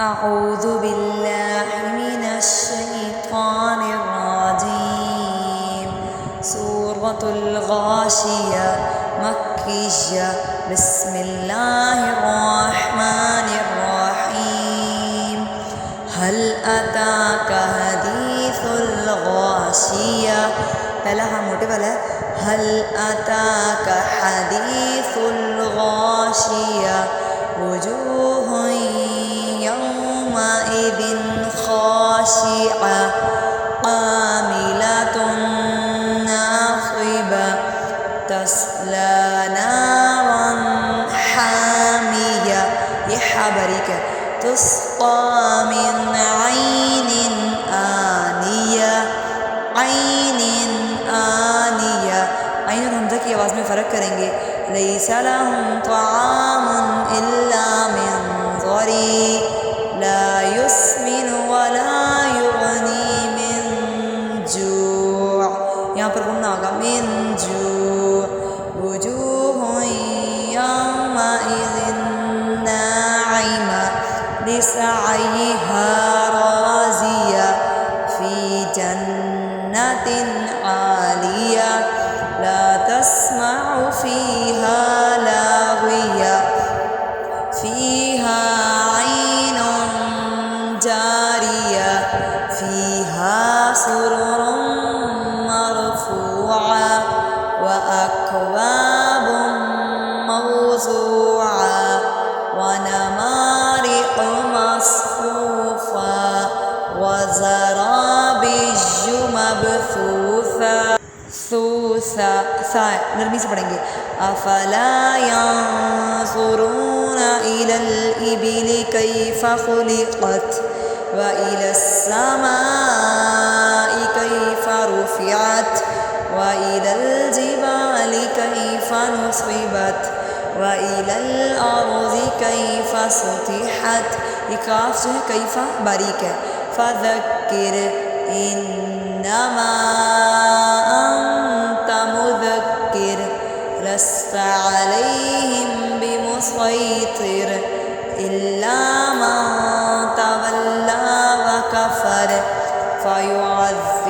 أعوذ بالله من الشيطان الرجيم سورة الغاشية مكية بسم الله الرحمن الرحيم هل أتاك حديث الغاشية पहला हाँ मोटे वाला है हल अताक हदीसुल गाशिया वजूहुन यौमइदिन खाशिआ आमिलतुन नासिबा तस्ला नारन हामिया ये हा बारीक है तुस्क़ा मिन ऐनिन आनिया ऐनिन आनिया ऐन और हमज़ा की आवाज़ में फ़र्क करेंगे लैसा लहुम तआमुन इल्ला मिन ज़री ला युस्मिनु वला युग़नी मिन जू' यहाँ पर गुन्ना होगा मिन जू' वुजूहुन यौमइज़िन नाइमा लिसअयिहा राज़िया फ़ी जन्नतिन आलिया ला तस्मअु फ़ीहा लाग़िया फ़ीहा ऐनुन जारिया फ़ीहा सुरुरुन मरफ़ूआ व अक्वाबुन मौज़ूआ व नमारिक़ु मस्फ़ूफ़ा व ज़राबिय्यु मबथूसा सा नरमी से पढ़ेंगे अफ़ला यंज़ुरूना इलल इबिलि कैफ़ ख़ुलिक़त व इलस समाइ कैफ़ रुफ़िअत व इलल जिबालि कैफ़ नुसिबत व इलल अर्ज़ि कैफ़ सुतिहत ये काफ जो है कैफ़ बारीक है फ़ज़क्किर इन्नमा लस्त अलैहिम बिमुसैतिर इल्ला मन तवल्ला व कफर फयुअज़्ज़िबुहुल्लाहुल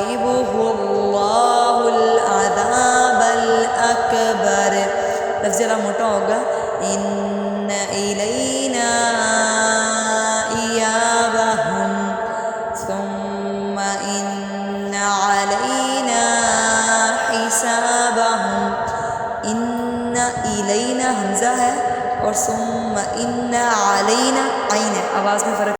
अज़ाबल अकबर लफ्ज़ ज़रा मोटा होगा इन्न इलैना इयाबहुम सुम्मा इन्न अलैना हिसाबहुम इन्ना इलैना हमज़ा है और सुम्मा इन्ना अलैना ऐन है आवाज़ में फ़र्क